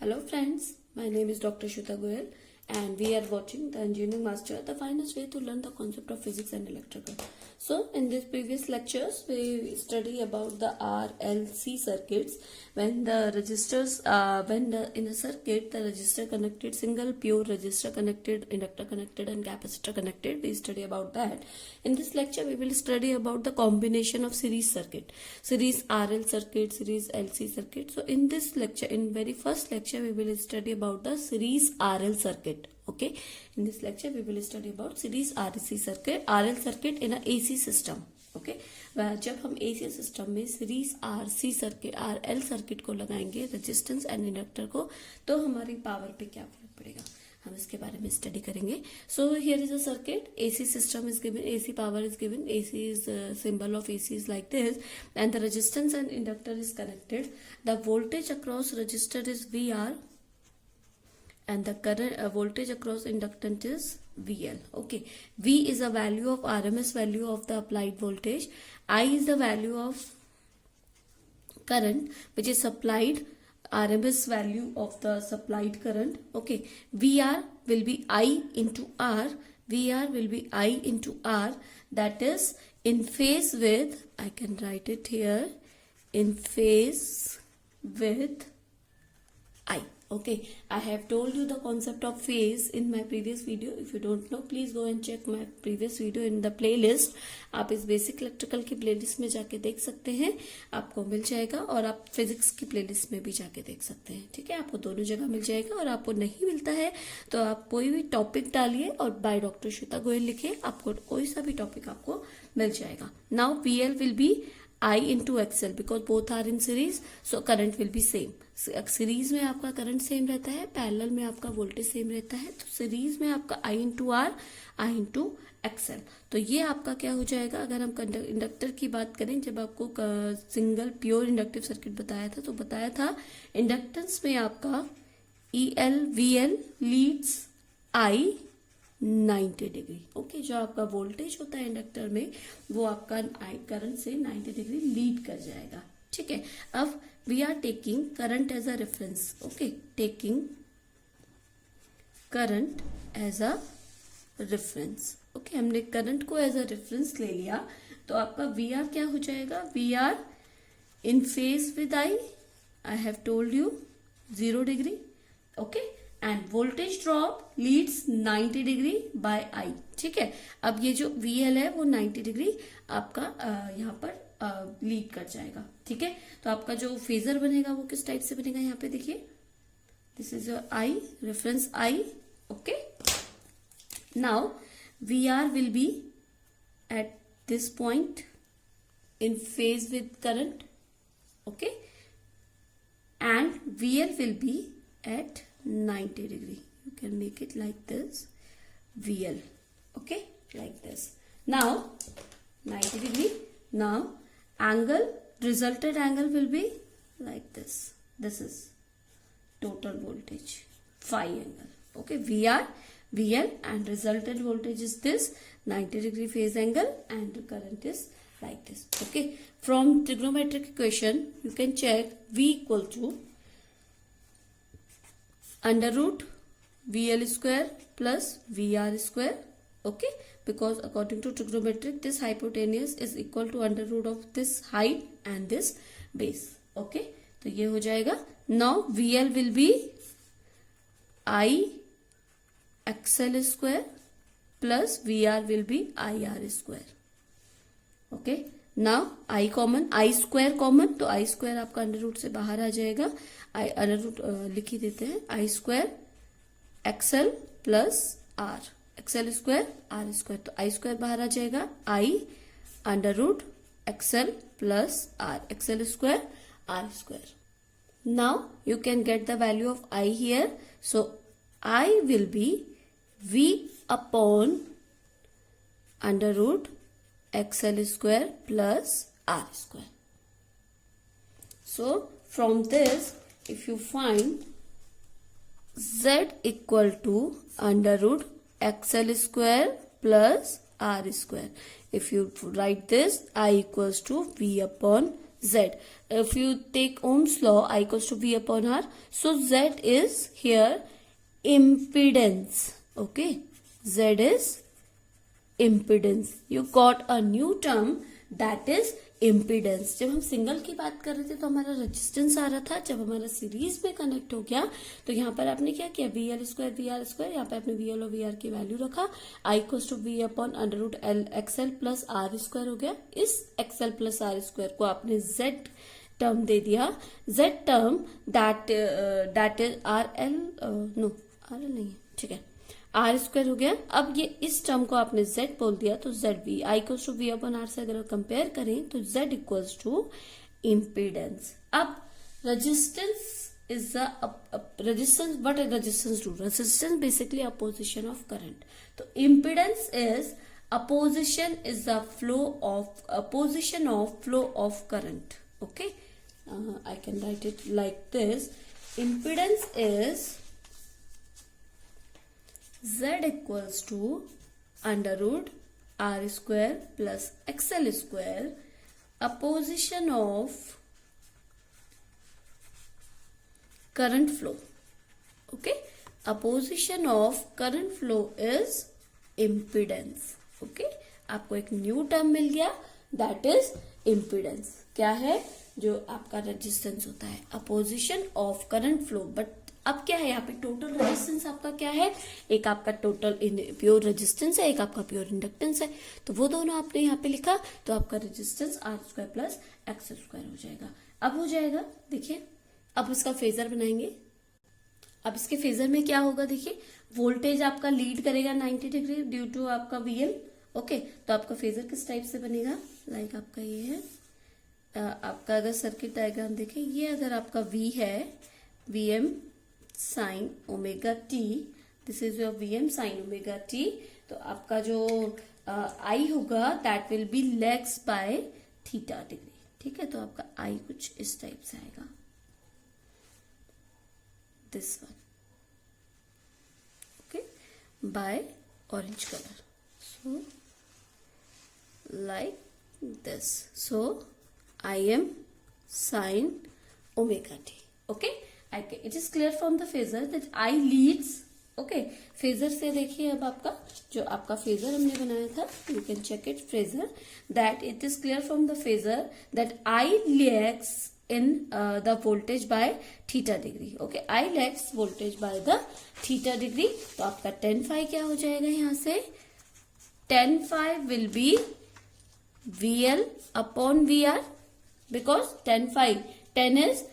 Hello friends, my name is Dr. Shweta Goyal and we are watching the Engineering Master, the finest way to learn the concept of physics and electrical. So in these previous lectures, we study about the RLC circuits. When the resistors, in a circuit, the resistor connected, single pure resistor connected, inductor connected and capacitor connected, we study about that. In this lecture, we will study about the combination of series circuit, series RL circuit, series LC circuit. So in this lecture, in very first lecture, we will study about the series RL circuit. Okay, in this lecture we will study about series RLC circuit, RL circuit in a AC system. Okay जब हम AC system में series RC circuit RL circuit को लगाएंगे resistance and inductor को, तो हमारी power पे क्या फर्क पड़ेगा, हम इसके बारे में स्टडी करेंगे. So here is a circuit, AC system is given, AC power is given, AC is symbol of AC is like this, and the resistance and inductor is connected. The voltage across resistor is VR and the current voltage across inductance is VL. Okay, V is a value of RMS value of the applied voltage. I is the value of current which is supplied, RMS value of the supplied current. Okay, VR will be I into R. VR will be I into R, that is in phase with, I can write it here, in phase with I. Okay, I have told you the concept of phase in my previous video. If you don't know, please go and check my previous video in the playlist. आप इस basic electrical की playlist में जाके देख सकते हैं, आपको मिल जाएगा, और आप फिजिक्स की प्लेलिस्ट में भी जाके देख सकते हैं. ठीक है, आपको दोनों जगह मिल जाएगा. और आपको नहीं मिलता है तो आप कोई भी टॉपिक डालिए और बाय डॉक्टर श्वेता गोयल लिखिए, आपको कोई सा भी टॉपिक आपको मिल जाएगा. Now VL will be I into XL because both are in series, so current will be same. Series में आपका करंट सेम रहता है, पैरेलल में आपका वोल्टेज सेम रहता है, तो सीरीज में आपका I into R, I into XL. तो ये आपका क्या हो जाएगा, अगर हम इंडक्टर की बात करें, जब आपको सिंगल प्योर इंडक्टिव सर्किट बताया था, तो बताया था इंडक्टेंस में आपका EL VL leads I 90 degree. Okay, जो आपका वोल्टेज होता है इंडक्टर में, वो आपका करंट से 90 डिग्री लीड कर जाएगा. ठीक है, अब we are taking current as a reference. Okay, taking current as a reference. Okay, हमने करंट को एज अ रेफरेंस ले लिया, तो आपका वी आर क्या हो जाएगा, V R in phase with I have told you 0 degree. Okay, and voltage drop leads 90 degree by I. ठीक है, अब ये जो VL है वो 90 डिग्री आपका यहाँ पर लीड कर जाएगा. ठीक है, तो आपका जो फेजर बनेगा वो किस टाइप से बनेगा, यहाँ पे देखिए, this is your I, reference I. Okay, now VR will be at this point in phase with current. Okay, and VL will be at 90 degree. You can make it like this, VL. Okay, like this. Now 90 degree. Now angle, resulted angle will be like this. This is total voltage, phi angle. Okay, VR, VL, and resultant voltage is this 90 degree phase angle, and the current is like this. Okay, from trigonometric equation you can check V equal to under root VL square plus VR square. Okay, because according to trigonometric this hypotenuse is equal to under root of this height and this base. Okay, तो ये हो जाएगा. Now VL will be I XL square plus VR will be IR square. Okay, now I common, I square common, तो I square आपका under root से बाहर आ जाएगा. आई अंडर रूट लिख ही देते हैं, I square XL plus R, XL square R square, तो I स्क्वायर बाहर आ जाएगा, I under root XL plus R, XL square R square. Now you can get the value of I here, so I will be V upon under root XL square plus R square. So from this, if you find Z equal to under root XL square plus R square, if you write this, I equals to V upon Z. If you take Ohm's law, I equals to V upon R. So Z is here impedance. Okay, Z is impedance. You got a new term that is impedance. जब हम single की बात कर रहे थे तो हमारा resistance आ रहा था. जब हमारा सीरीज में कनेक्ट हो गया तो यहाँ पर आपने क्या किया, V L square V R square, यहाँ पे आपने वी एल और वी आर की वैल्यू रखा. I equals to V upon under root L XL plus R square हो गया. इस एक्सएल प्लस आर स्क्वायर को आपने जेड टर्म दे दिया. Z term that is R L, no R L नहीं है, ठीक है, आर स्क्वायर हो गया. अब ये इस टर्म को आपने z बोल दिया तो Z V I equals to V upon R से अगर कंपेयर करें तो z इक्वल्स टू इम्पीडेंस. अब resistance is resistance, what is resistance do? Resistance basically opposition of current. तो impedance is opposition is the flow of opposition of flow of current. Okay, I can write it like this. Impedance is Z equals to under root R square plus XL square opposition of current flow. Okay, opposition of current flow is impedance. Okay, आपको एक new term मिल गया that is impedance. क्या है? जो आपका resistance होता है, opposition of current flow. But अब क्या है यहाँ पे, टोटल रेजिस्टेंस आपका क्या है, एक आपका टोटल प्योर रेजिस्टेंस है, एक आपका प्योर इंडक्टेंस है. तो वो दोनों आपने यहाँ पे लिखा तो आपका resistance R square plus x square हो जाएगा. अब हो जाएगा, देखिए अब इसका फेजर बनाएंगे. अब इसके फेजर में क्या होगा, देखिए वोल्टेज आपका लीड करेगा 90 डिग्री ड्यू टू आपका वीएल. ओके, तो आपका फेजर किस टाइप से बनेगा, लाइक आपका ये है, आपका अगर सर्किट डायग्राम देखें, ये अगर आपका वी है, V M sine omega T, this is your V M sine omega T. तो आपका जो आई होगा that will be lags by theta degree. ठीक है, तो आपका आई कुछ इस टाइप से आएगा, this one. Okay, by orange colour, so like this. So I M sine omega T. Okay, it is clear from the phasor that I leads. okay, phasor से देखिए अब आपका जो आपका phasor हमने बनाया था, you can check it phasor, that it is clear from the phasor that I lags in the voltage by theta degree. okay, I lags voltage by the theta degree. तो आपका tan phi क्या हो जाएगा यहाँ से, tan phi will be VL upon VR because tan is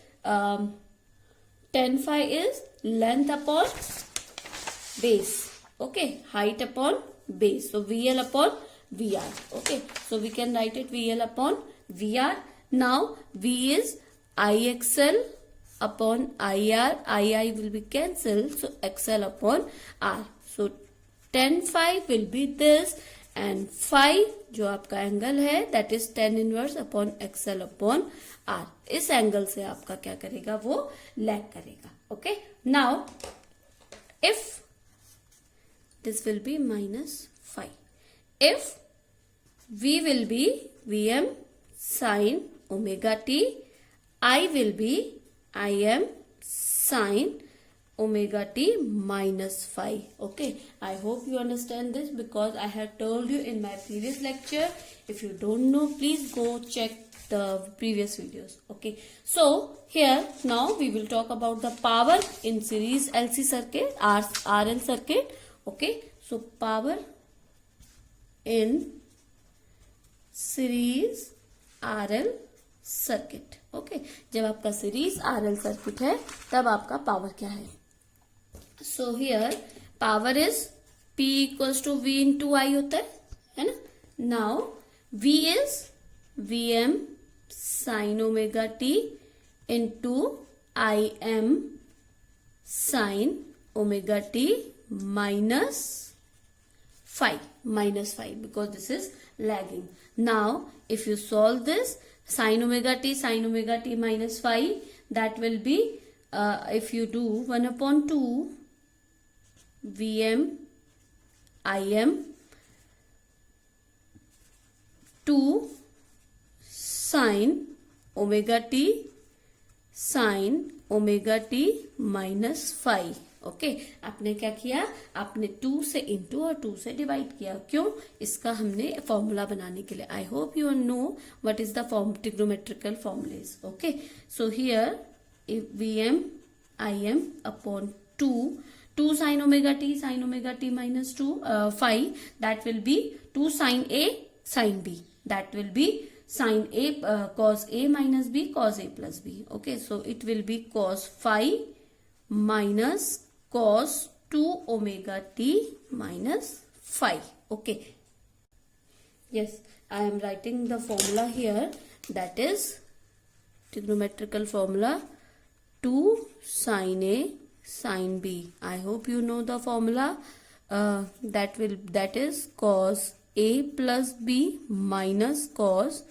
tan phi is length upon base. okay, height upon base. so VL upon VR. okay, so we can write it VL upon VR. now V is IXL upon IR. II will be cancelled, so XL upon R. so tan phi will be this, and phi जो आपका angle है that is tan inverse upon XL upon R. इस angle से आपका क्या करेगा, वो lag करेगा. Okay, now if this will be minus phi, if V will be Vm sin omega t, I will be Im sin omega t minus phi. okay, I hope you understand this because I have told you in my previous lecture. If you don't know, please go check the previous videos. okay, so here now we will talk about the power in series LC circuit, RL circuit. okay, so power in series RL circuit. Okay, जब आपका series RL circuit है तब आपका power क्या है. So here power is P equals to V into I होता है ना. Now V is Vm sine omega t into I M sine omega t minus phi because this is lagging. Now if you solve this, sin omega t minus phi, that will be if you do 1 upon 2 Vm Im 2 sin omega T sign omega t minus five. Okay, आपने क्या किया, आपने 2 से into और 2 से divide किया. क्यों, इसका हमने फॉर्मूला बनाने के लिए. I hope you know what is the form trigonometrical formulas. Okay, so here if Vm Im upon 2 sin omega t minus 2 phi, that will be 2 sin A sin B, that will be sin A cos A minus B cos A plus B. Okay, so it will be cos phi minus cos 2 omega t minus phi. Okay, yes, I am writing the formula here, that is trigonometrical formula 2 sin A sin B. I hope you know the formula. That is cos A plus B minus cos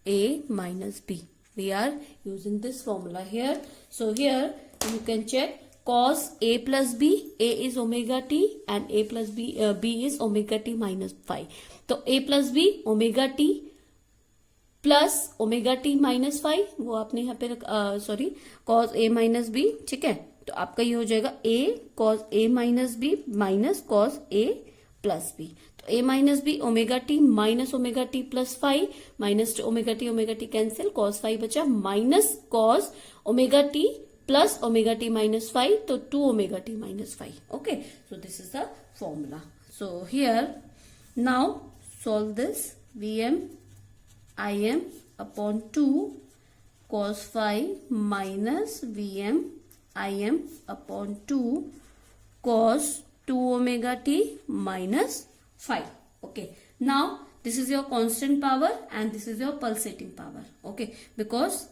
A minus B. We are using this formula here. So here you can check cos A plus B. A is omega t and A plus B is omega t minus phi. So A plus B omega t plus omega t minus five, वो आपने यहाँ पे sorry cos A minus B. ठीक है, तो आपका ये हो जाएगा A cos A minus B minus cos A plus B. तो A minus B omega t minus omega t plus five, minus omega t cancel, cos five बचा minus cos omega t plus omega t minus five, तो 2 omega t minus five. Okay, so this is the formula. So here now solve this. Vm Im upon 2 cos phi minus Vm Im upon 2 cos 2 omega t minus phi. Okay, now this is your constant power and this is your pulsating power. Okay, because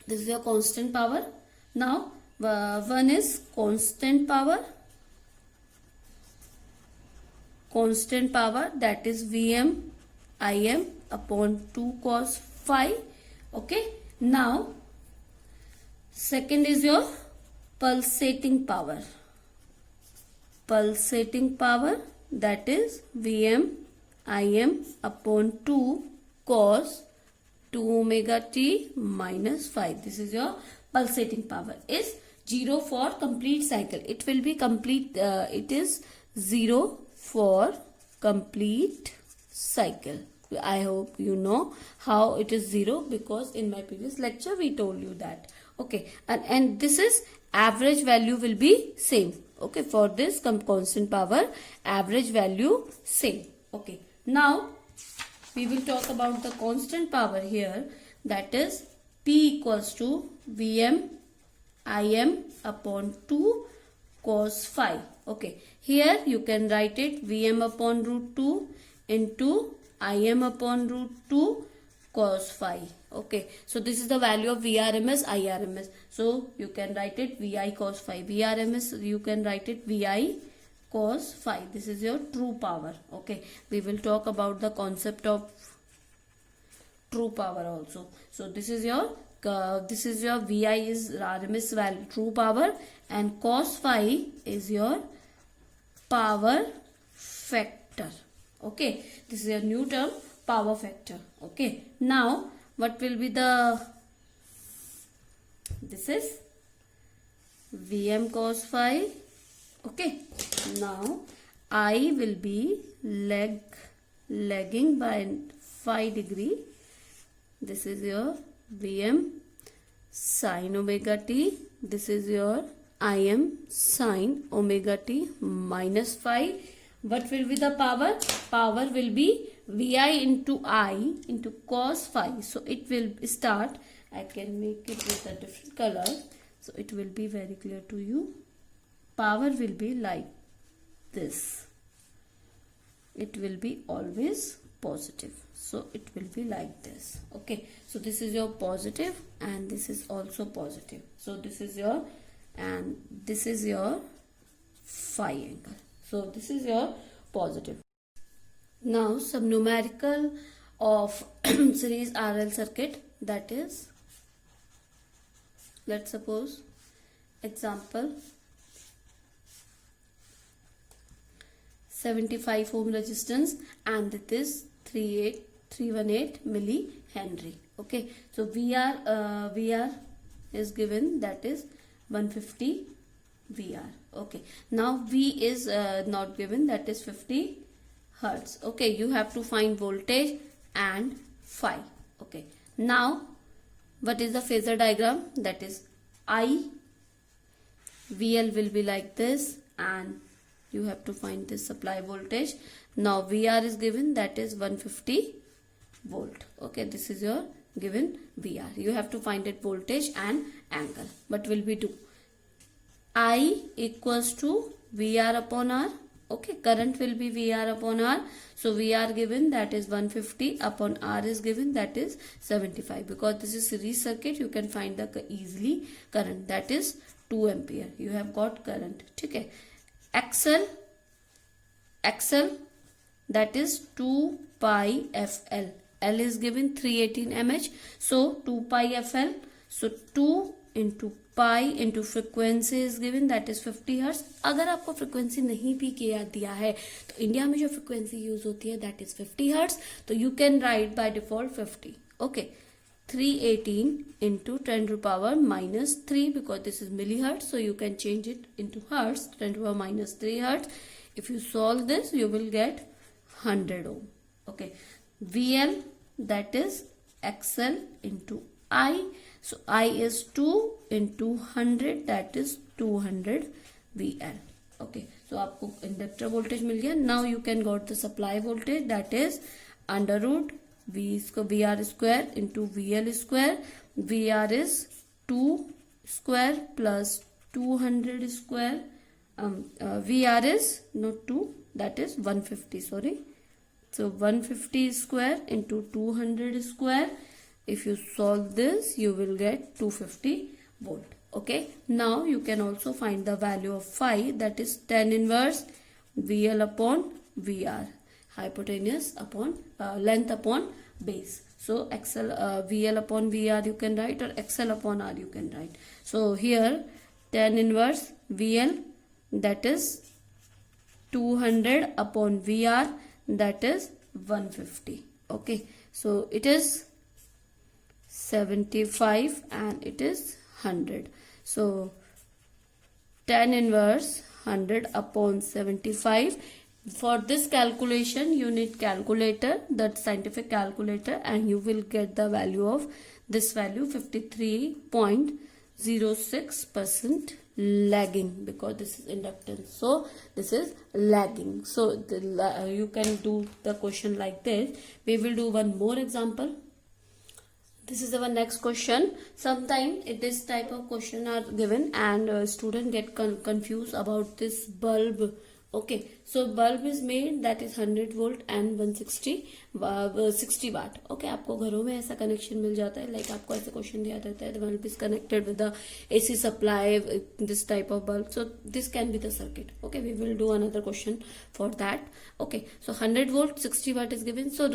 this is your constant power. Now one is constant power, that is Vm Im upon 2 cos phi. Okay, now second is your pulsating power, that is Vm Im upon 2 cos 2 omega t minus 5. This is your pulsating power. Is 0 for complete cycle. It will be complete, it is 0 for complete cycle. I hope you know how it is 0, because in my previous lecture we told you that. Okay, and this is average value will be same. Okay, for this constant power average value same. Okay, now we will talk about the constant power here, that is P equals to Vm Im upon 2 cos phi. Okay, here you can write it Vm upon root 2 into Im upon root 2 cos phi. Okay, so this is the value of Vrms, Irms. So you can write it Vi cos phi. Vrms you can write it Vi cos phi. This is your true power. Okay, we will talk about the concept of true power also. So this is your Vi is RMS value, true power, and cos phi is your power factor. Okay, this is a new term, power factor. Okay, now what will be the, this is Vm cos phi. Okay, now I will be lagging by 5 degree. This is your Vm sin omega t. This is your Im sin omega t minus 5. What will be the power? Power will be Vi into I into cos phi. So it will start, I can make it with a different color, so it will be very clear to you. Power will be like this. It will be always positive. So it will be like this. Okay, so this is your positive and this is also positive. So this is your, and this is your phi angle. So this is your positive. Now some numerical of series RL circuit, that is, let's suppose example 75 ohm resistance and it is 318 millihenry. Okay, so VR is given, that is 150 VR. Okay, now V is not given, that is 50 hertz. Okay, you have to find voltage and phi. Okay, now what is the phasor diagram? That is I, VL will be like this, and you have to find this supply voltage. Now VR is given, that is 150 volt. Okay, this is your given VR. You have to find it voltage and angle. What will we do? I equals to VR upon R. Okay, current will be VR upon R. So VR given, that is 150 upon R is given, that is 75. Because this is series circuit, you can find the easily current, that is 2 ampere. You have got current. Okay, XL, that is 2 pi FL. L is given 318 mH. So 2 pi FL. So 2 into pi into frequency is given, that is 50 hertz. अगर आपको frequency नहीं भी किया दिया है तो India में जो frequency यूज होती है that is 50 hertz. तो you can write by default 50. Okay, 318 into 10 to power minus 3, because this is millihertz, so you can change it into hertz, 10 to power minus 3 hertz. If you solve this, you will get 100 ohm. Okay, VL, that is XL into I. So I is 2 into 100, that is 200 VL. Okay, so आपको inductor voltage मिल गया. Now you can got the supply voltage, that is under root VR square into VL square. VR is 2 square plus 200 square. VR is not 2, that is 150, sorry. So 150 square into 200 square. If you solve this, you will get 250 volt. Okay, now you can also find the value of phi, that is tan inverse VL upon VR, hypotenuse upon length upon base. So XL VL upon VR you can write, or XL upon R you can write. So here tan inverse VL, that is 200 upon VR, that is 150. Okay, so it is 75 and it is 100. So tan inverse 100 upon 75. For this calculation you need calculator, that scientific calculator, and you will get the value of this value 53.06% lagging, because this is inductance, so this is lagging. So you can do the question like this. We will do one more example. This is our next question. Sometimes this type of question are given and student get confused about this bulb. Okay, so bulb is made, that is 100 volt and 60 watt. Okay, आपको घरों में ऐसा connection मिल जाता है, like आपको ऐसा question दिया रहता है, the bulb is connected with the AC supply, this type of bulb. So this can be the circuit. Okay, we will do another question for that. Okay, so 100 volt 60 watt is given. So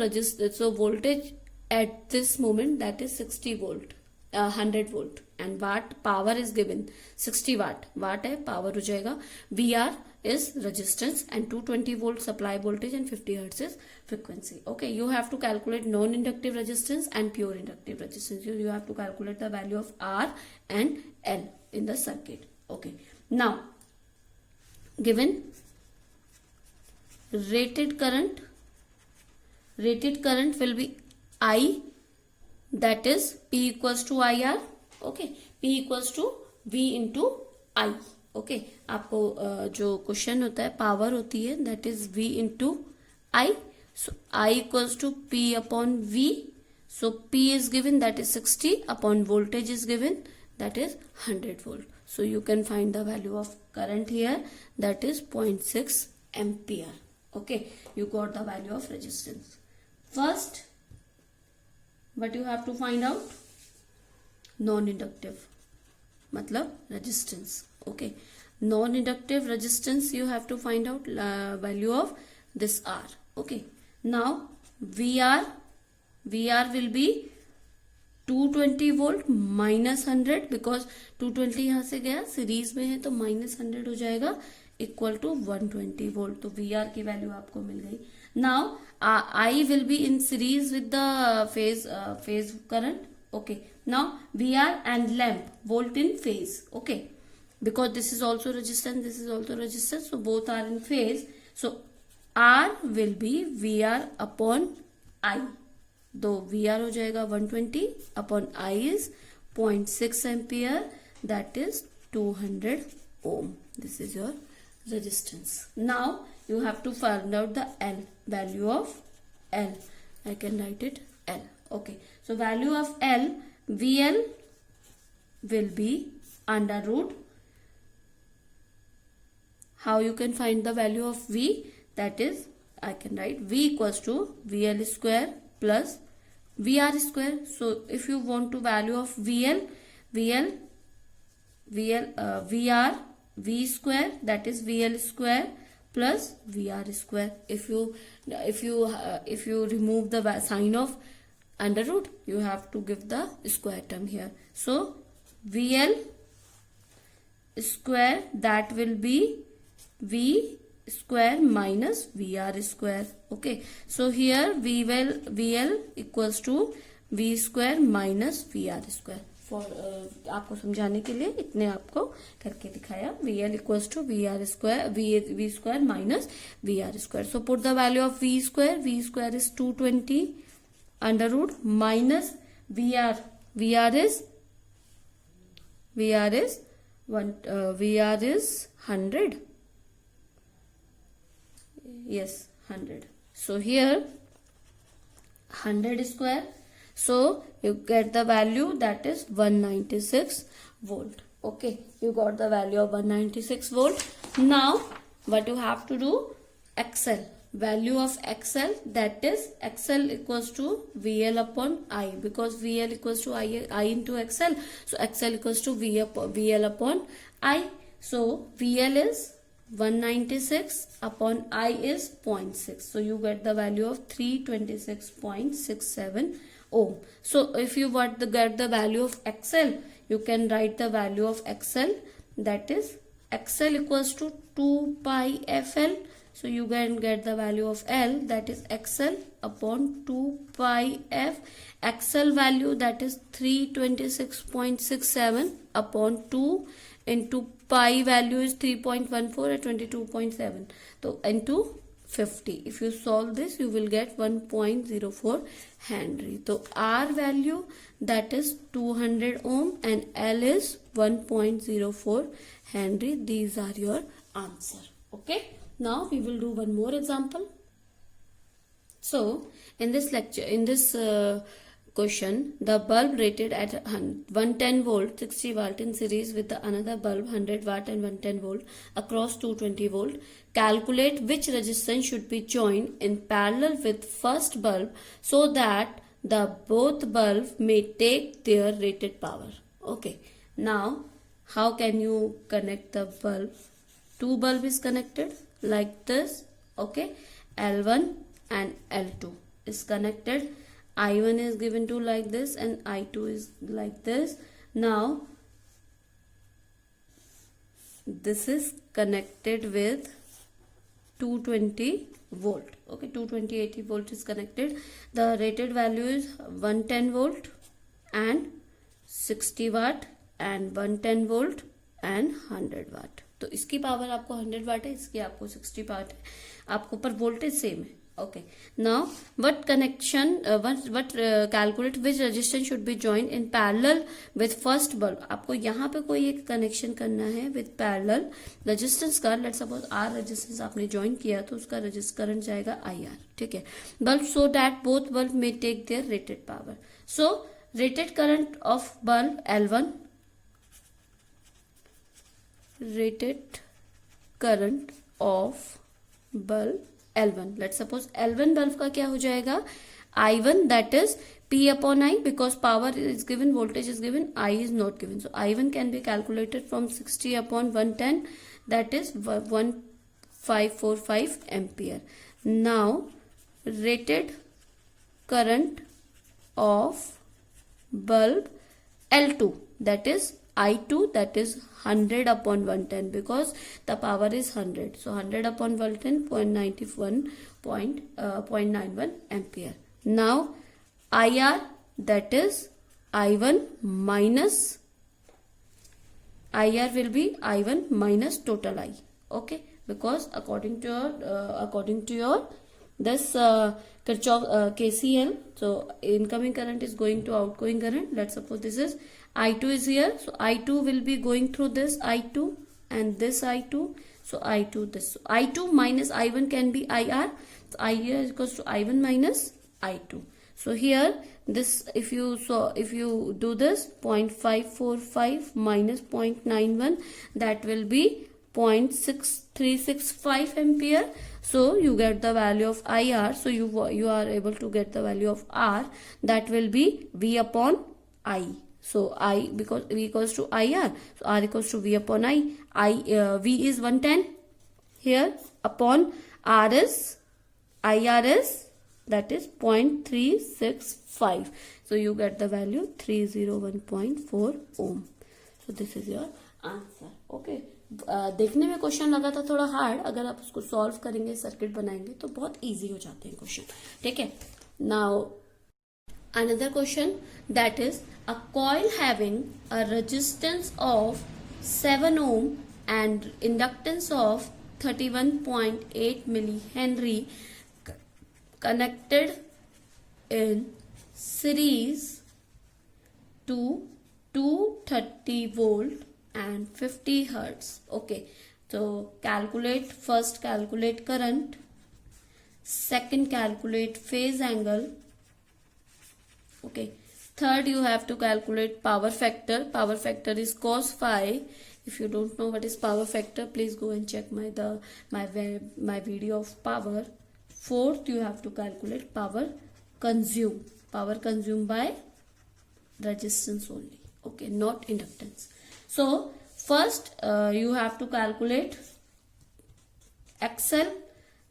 voltage at this moment, that is 60 volt, 100 volt, and watt power is given 60 watt. Watt है, power हो जाएगा. VR is resistance and 220 volt supply voltage and 50 hertz is frequency. Okay, you have to calculate non-inductive resistance and pure inductive resistance. You have to calculate the value of R and L in the circuit. Okay, now given rated current will be I, that is P equals to IR. Okay, P equals to V into I. Okay, आपको जो question होता है power होती है, that is V into I. So I equals to P upon V. So P is given, that is 60 upon voltage is given, that is 100 volt. So you can find the value of current here, that is 0.6 ampere. Okay, you got the value of resistance. First, what you have to find out? Non-inductive, मतलब resistance. Okay, non-inductive resistance you have to find out value of this R. Okay, now VR will be 220 volt minus 100, because 220 यहाँ से गया, series में है तो minus 100 हो जाएगा, equal to 120 volt. तो VR की वैल्यू आपको मिल गई. Now I will be in series with the phase current. Okay. Now VR and lamp volt in phase. Okay. Because this is also resistance, this is also resistance, so both are in phase. So R will be VR upon I. तो VR हो जाएगा 120 upon I is 0.6 ampere, that is 200 ohm. This is your resistance. Now you have to find out the L, value of L. I can write it L. Okay. So value of L, VL will be under root. How you can find the value of V? That is, I can write V equals to VL square plus VR square. So if you want to value of VR, V square, that is VL square plus VR square. If you remove the sign of under root, you have to give the square term here. So VL square, that will be V square minus VR square. Okay, so here VL equals to V square minus VR square. For आपको समझाने के लिए इतने आपको करके दिखाया. VL equals to VR square, V square minus VR square. So put the value of V square. V square is 220 under root minus VR. VR is 100. Yes, 100. So here 100 square. So you get the value, that is 196 volt. Okay, you got the value of 196 volt. Now what you have to do? XL. Value of XL, that is XL equals to VL upon I, because VL equals to I into XL. So XL equals to VL upon I. So VL is 196 upon I is 0.6. So you get the value of 326.67 ohm. So if you want to get the value of XL, you can write the value of XL, that is XL equals to 2 pi FL. So you can get the value of L, that is XL upon 2 pi F. XL value, that is 326.67 upon 2 into pi value is 3.14 at 22.7. So into 50. If you solve this, you will get 1.04 Henry. So R value, that is 200 ohm and L is 1.04 Henry. These are your answer. Okay. Now we will do one more example. So in this lecture, in this question, the bulb rated at 110 volt 60 watt in series with the another bulb 100 watt and 110 volt across 220 volt. Calculate which resistance should be joined in parallel with first bulb so that the both bulb may take their rated power. Okay. Now how can you connect the bulb? Two bulb is connected like this. Okay. L1 and L2 is connected. I1 is given to like this and I2 is like this. Now this is connected with 220 volt. Okay, 220 80 volt is connected. The rated value is 110 volt and 60 watt and 110 volt and 100 watt. तो इसकी power आपको 100 वाट है, इसकी आपको 60 वाट है, आपको पर voltage same है. Okay. Now, what calculate which resistance should be joined in parallel with first bulb. आपको यहाँ पे कोई एक कनेक्शन करना है with parallel resistance का. Let's suppose R resistance आपने join किया तो उसका resist current जाएगा IR. ठीक है. Bulb so that both bulb may take their rated power. So rated current of bulb L1. Rated current of bulb L1. Let's suppose L1 bulb का क्या हो जाएगा? I1, that is P upon I, because power is given, voltage is given, I is not given. So I1 can be calculated from 60 upon 110, that is 1545 ampere. Now rated current of bulb L2, that is I2, that is 100 upon 110, because the power is 100. So 100 upon 110, 0.91 ampere. Now IR, that is I1 minus, IR will be I1 minus total I. Okay, because according to your this Kirchhoff KCL, so incoming current is going to outgoing current. Let's suppose this is I2 is here, so I2 will be going through this I2 and this I2, so I2 this. So I2 minus I1 can be IR, so IR is equals to I1 minus I2. So here this, if you do this, 0.545 minus 0.91, that will be 0.6365 ampere. So you get the value of IR. So you are able to get the value of R, that will be V upon I. So I, because V equals to IR, so R equals to V upon I. V is 110 here, upon R is, IR is, that is 0.365. So you get the value 301.4 ohm. So this is your answer. Okay. देखने में question लगा था थोड़ा hard, अगर आप उसको solve करेंगे, circuit बनाएंगे तो बहुत इजी हो जाते हैं क्वेश्चन. ठीक है. Now another question, that is a coil having a resistance of 7 ohm and inductance of 31.8 millihenry connected in series to 230 volt and 50 hertz. Okay, so first calculate current, second calculate phase angle. Okay, third you have to calculate power factor. Power factor is cos phi. If you don't know what is power factor, please go and check my video of power. Fourth, you have to calculate power consumed by resistance only. Okay, not inductance. So first you have to calculate XL,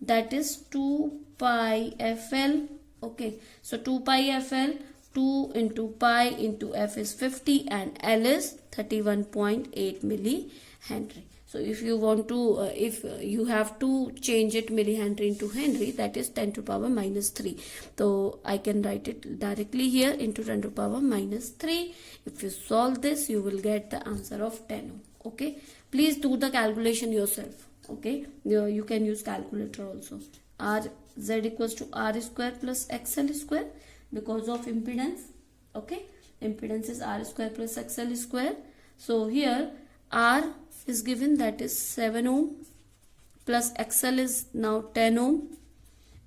that is 2 pi FL. Okay, so 2 pi FL, 2 into pi into F is 50 and L is 31.8 millihenry. So if you want to, if you have to change it millihenry into Henry, that is 10 to power minus 3. So I can write it directly here into 10 to power minus 3. If you solve this, you will get the answer of 10 ohm. Okay. Please do the calculation yourself. Okay. You can use calculator also. Z equals to R square plus XL square because of impedance. Okay. Impedance is R square plus XL square. So here R is given, that is 7 ohm plus XL is now 10 ohm.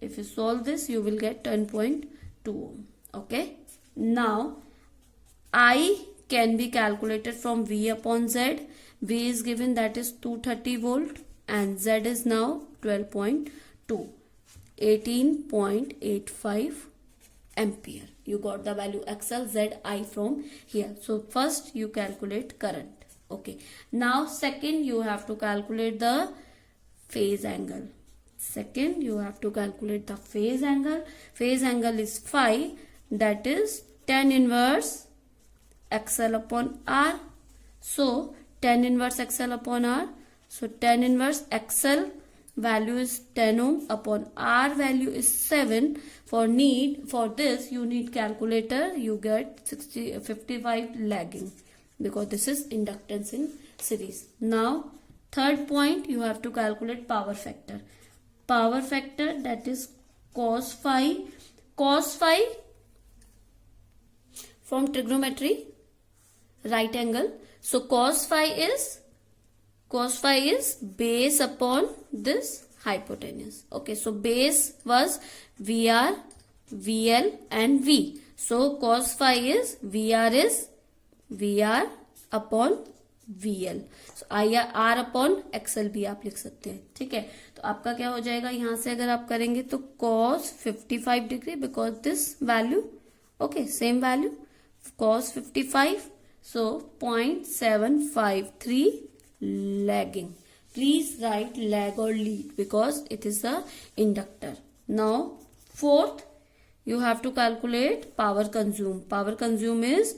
If you solve this, you will get 10.2 ohm. Okay. Now I can be calculated from V upon Z. V is given, that is 230 volt and Z is now 12.2, 18.85 ampere. You got the value XL, Z, I from here. So first you calculate current. Okay. Now second you have to calculate the phase angle. Second you have to calculate the phase angle. Phase angle is phi, that is tan inverse XL upon R. So tan inverse XL upon R. So tan inverse XL value is 10 ohm upon R value is 7. For this you need calculator. You get 55 lagging, because this is inductance in series. Now third point, you have to calculate power factor. Power factor, that is cos phi. Cos phi from trigonometry, right angle. So cos phi is base upon this hypotenuse. Okay, so base was VR, VL and V. So cos phi is VR upon VL. So R upon XL भी आप लिख सकते हैं. ठीक है. तो आपका क्या हो जाएगा, यहाँ से अगर आप करेंगे तो cos 55 degree, because this value, okay, same value, cos 55. So 0.753 lagging. Please write lag or lead because it is a inductor. Now fourth, you have to calculate power consumed. Power consumed is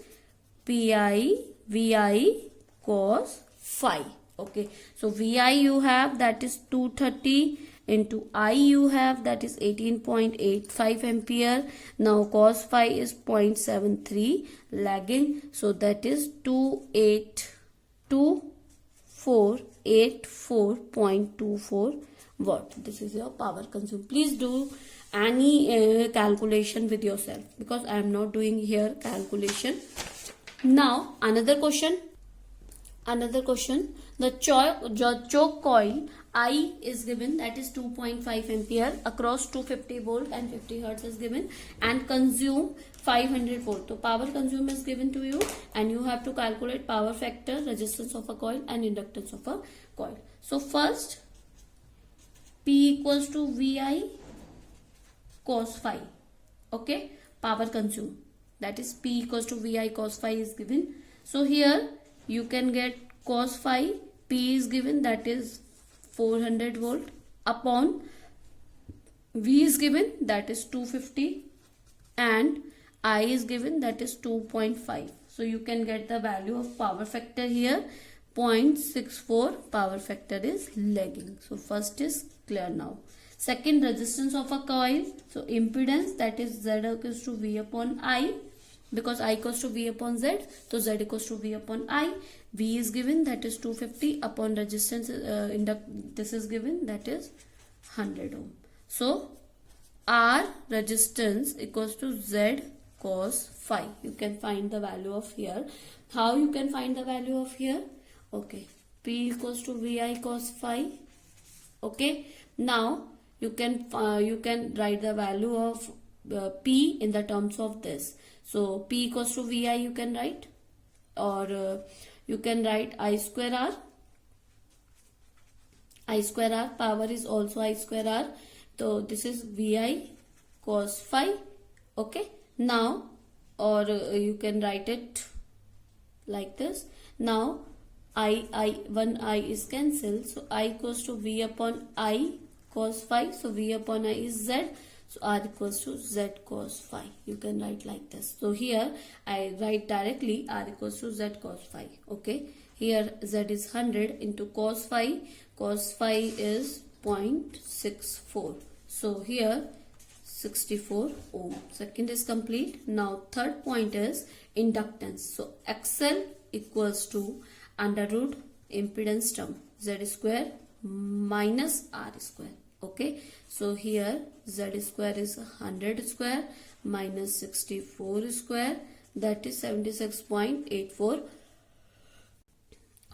PI VI cos phi. Okay, so VI you have that is 230 into I you have that is 18.85 ampere. Now cos phi is 0.73 lagging, so that is 2484.24 watt. This is your power consumed. Please do any calculation with yourself, because I am not doing here calculation. Now another question. The choke coil I is given, that is 2.5 ampere across 250 volt and 50 hertz is given, and consume 500 volt. So power consumed is given to you, and you have to calculate power factor, resistance of a coil and inductance of a coil. So first, P equals to VI cos phi. Okay, power consumed, that is P equals to VI cos phi is given. So here you can get cos phi, P is given, that is 400 volt, upon V is given, that is 250, and I is given, that is 2.5. So you can get the value of power factor here, 0.64 power factor is lagging. So first is clear now. Second, resistance of a coil. So impedance, that is Z equals to V upon I. Because I equals to V upon Z, so Z equals to V upon I. V is given, that is 250, upon resistance this is given, that is 100 ohm. So R resistance equals to Z cos phi. You can find the value of here. How you can find the value of here? Okay, P equals to VI cos phi. Okay, now you can write the value of P in the terms of this. So P equals to VI you can write, or you can write I square R. I square R, power is also I square R. So this is VI cos phi. Okay, now, or you can write it like this. Now one I is cancelled, so I equals to V upon I cos phi. So V upon I is Z. So R equals to Z cos phi. You can write like this. So here I write directly R equals to Z cos phi. Okay. Here Z is 100 into cos phi. Cos phi is 0.64. So here 64 ohm. Second is complete. Now third point is inductance. So XL equals to under root impedance term Z square minus R square. Okay, so here Z square is 100 square minus 64 square, that is 76.84.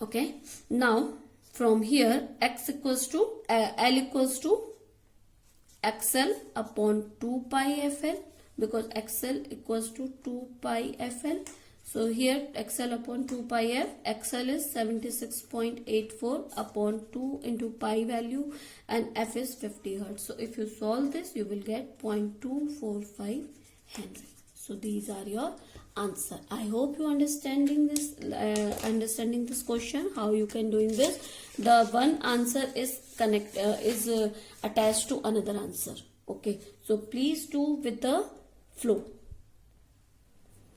Okay, now from here X equals to L equals to XL upon 2 pi FL, because XL equals to 2 pi FL. So here XL upon 2 pi F, XL is 76.84 upon 2 into pi value, and F is 50 hertz. So if you solve this, you will get 0.245 Henry. So these are your answer. I hope you understanding this question, how you can doing this. The one answer is attached to another answer. Okay, so please do with the flow.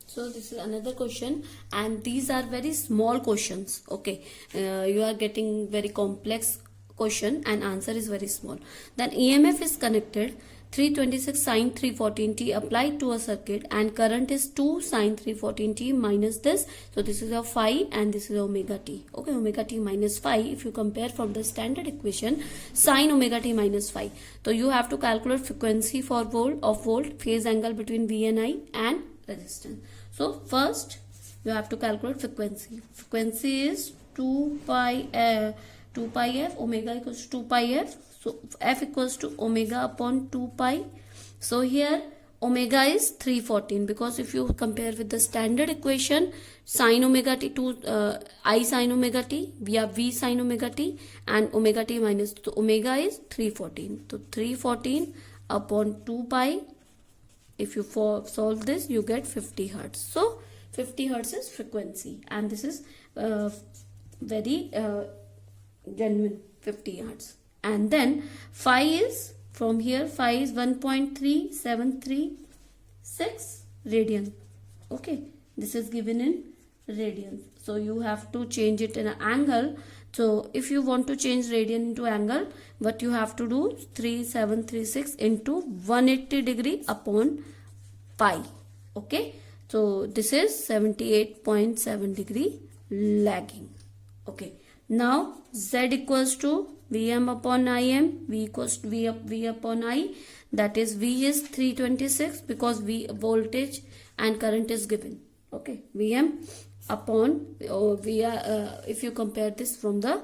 So this is another question, and these are very small questions. Okay, you are getting very complex question and answer is very small. Then EMF is connected, 326 sine 314t applied to a circuit, and current is 2 sine 314t minus this. So this is your phi and this is omega t. Okay, omega t minus phi. If you compare from the standard equation, sine omega t minus phi. So you have to calculate frequency for volt, phase angle between V and I, and resistance. So first you have to calculate frequency. Frequency is 2 pi f, omega equals to 2 pi f. So f equals to omega upon 2 pi. So here omega is 314, because if you compare with the standard equation, sine omega t to I sine omega t, we have V sine omega t, and omega t minus, so omega is 314. So 314 upon 2 pi. If you solve this, you get 50 hertz. So 50 hertz is frequency, and this is very genuine 50 hertz. And then phi is, from here phi is 1.3736 radian. Okay, this is given in radians. So you have to change it in an angle. So if you want to change radian into angle, what you have to do, 3736 into 180 degree upon pi. Okay, so this is 78.7 degree lagging. Okay, now Z equals to Vm upon Im, V equals to V upon I, that is V is 326 because V voltage and current is given. Okay, Vm upon if you compare this from the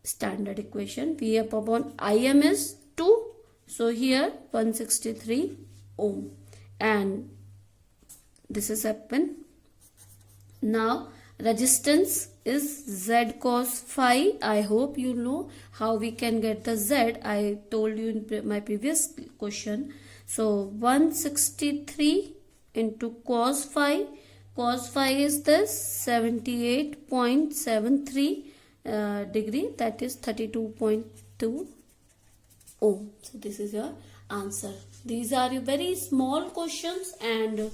standard equation, V upon Im is 2, so here 163 ohm, and this is happen. Now resistance is Z cos phi. I hope you know how we can get the Z. I told you in my previous question. So 163 into cos phi. Cos phi is this 78.73 degree, that is 32.2 ohm. So this is your answer. These are your very small questions, and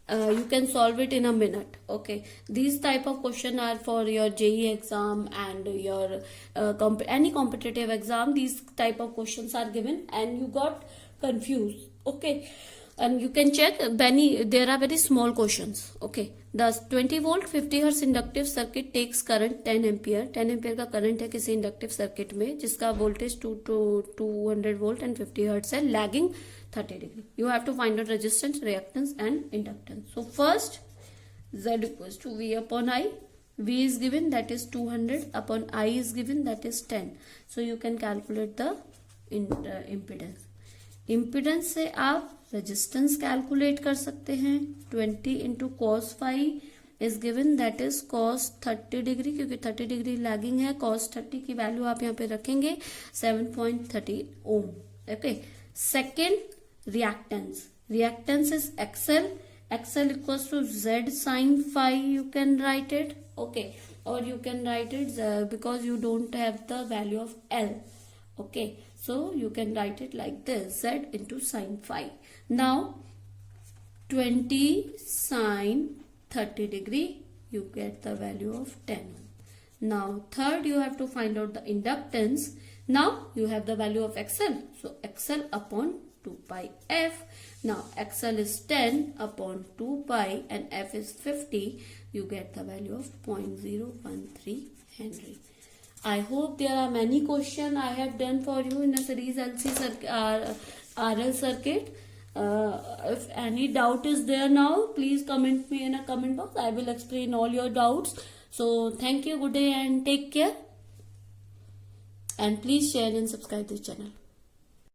you can solve it in a minute. Okay, these type of question are for your JEE exam and your any competitive exam. These type of questions are given and you got confused. Okay, and you can check many, there are very small questions. Okay, the 20 volt 50 hertz inductive circuit takes current 10 ampere. 10 ampere का current है किसी inductive circuit में जिसका voltage 200 volt and 50 hertz है, lagging 30 degree. You have to find out resistance, reactance and inductance. So first Z equals to V upon I. V is given, that is 200, upon I is given, that is 10. So you can calculate the impedance. Impedance से आप resistance calculate कर सकते हैं. 20 into cos phi is given, that is cos 30 degree, क्योंकि 30 degree lagging है. cos 30 की value आप यहाँ पे रखेंगे 7.30 ohm. Okay. Second, reactance. Reactance is XL. XL equals to Z sin phi. You can write it. Okay. Or you can write it because you don't have the value of L. Okay. So you can write it like this, Z into sin phi. Now 20 sin 30 degree, you get the value of 10. Now third, you have to find out the inductance. Now you have the value of XL. So XL upon 2 pi F. Now XL is 10 upon 2 pi and F is 50. You get the value of 0.013 Henry. I hope there are many questions I have done for you in a series LC RL circuit. If any doubt is there now, please comment me in a comment box. I will explain all your doubts. So thank you, good day and take care. And please share and subscribe this channel.